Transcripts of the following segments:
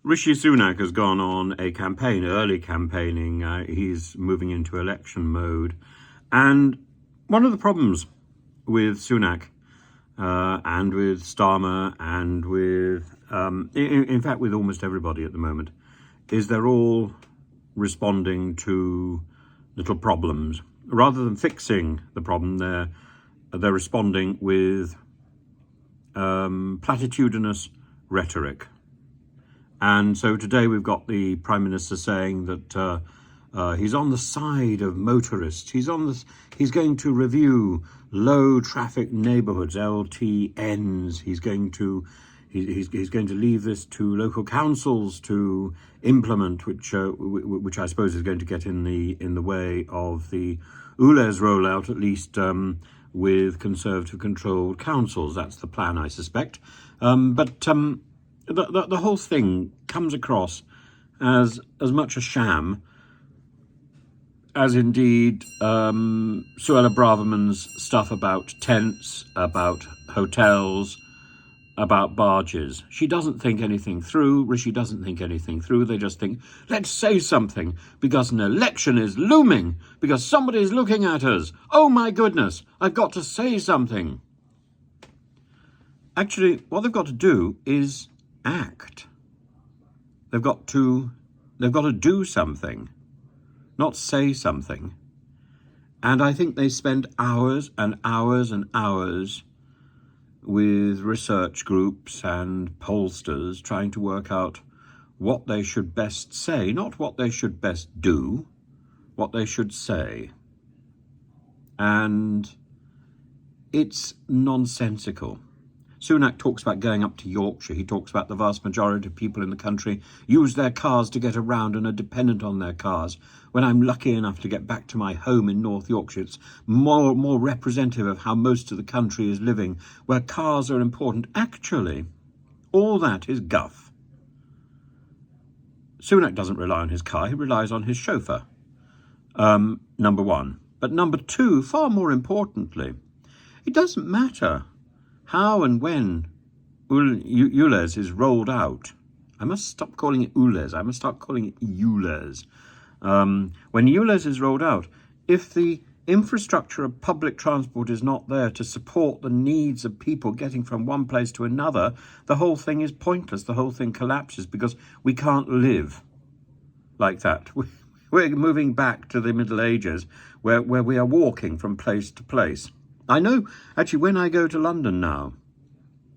Rishi Sunak has gone on a campaign, early campaigning. He's moving into election mode. And one of the problems with Sunak and with Starmer and with, in fact, with almost everybody at the moment, is they're all responding to little problems. Rather than fixing the problem, they're responding with platitudinous rhetoric. And so today we've got the Prime Minister saying that he's on the side of motorists. He's going to review low traffic neighbourhoods, LTNs. He's going to leave this to local councils to implement, which I suppose is going to get in the way of the ULEZ rollout, at least with Conservative-controlled councils. That's the plan, I suspect. The whole thing comes across as much a sham as indeed Suella Braverman's stuff about tents, about hotels, about barges. She doesn't think anything through. Rishi doesn't think anything through. They just think, let's say something because an election is looming, because somebody's looking at us. Oh my goodness, I've got to say something. Actually, what they've got to do is act. They've got to do something, not say something. And I think they spend hours and hours and hours with research groups and pollsters trying to work out what they should best say, not what they should best do, what they should say. And it's nonsensical. Sunak talks about going up to Yorkshire. He talks about the vast majority of people in the country use their cars to get around and are dependent on their cars. When I'm lucky enough to get back to my home in North Yorkshire, it's more representative of how most of the country is living, where cars are important. Actually, all that is guff. Sunak doesn't rely on his car. He relies on his chauffeur, number one. But number two, far more importantly, it doesn't matter how and when ULEZ is rolled out. I must stop calling it ULEZ. I must start calling it ULEZ. When ULEZ is rolled out, if the infrastructure of public transport is not there to support the needs of people getting from one place to another, the whole thing is pointless. The whole thing collapses because we can't live like that. We're moving back to the Middle Ages where we are walking from place to place. I know, actually, when I go to London now,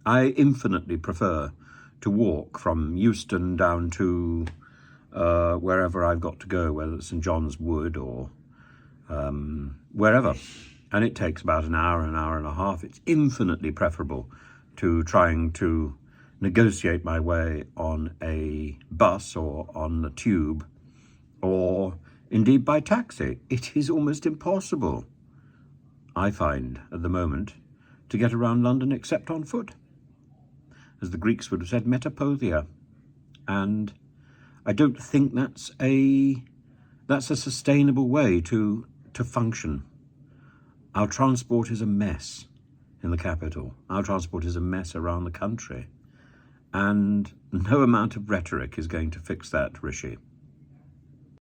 I infinitely prefer to walk from Euston down to wherever I've got to go, whether it's St John's Wood or wherever. And it takes about an hour and a half. It's infinitely preferable to trying to negotiate my way on a bus or on the tube or indeed by taxi. It is almost impossible, I find, at the moment, to get around London except on foot. As the Greeks would have said, metapodia. And I don't think that's a sustainable way to function. Our transport is a mess in the capital. Our transport is a mess around the country. And no amount of rhetoric is going to fix that, Rishi.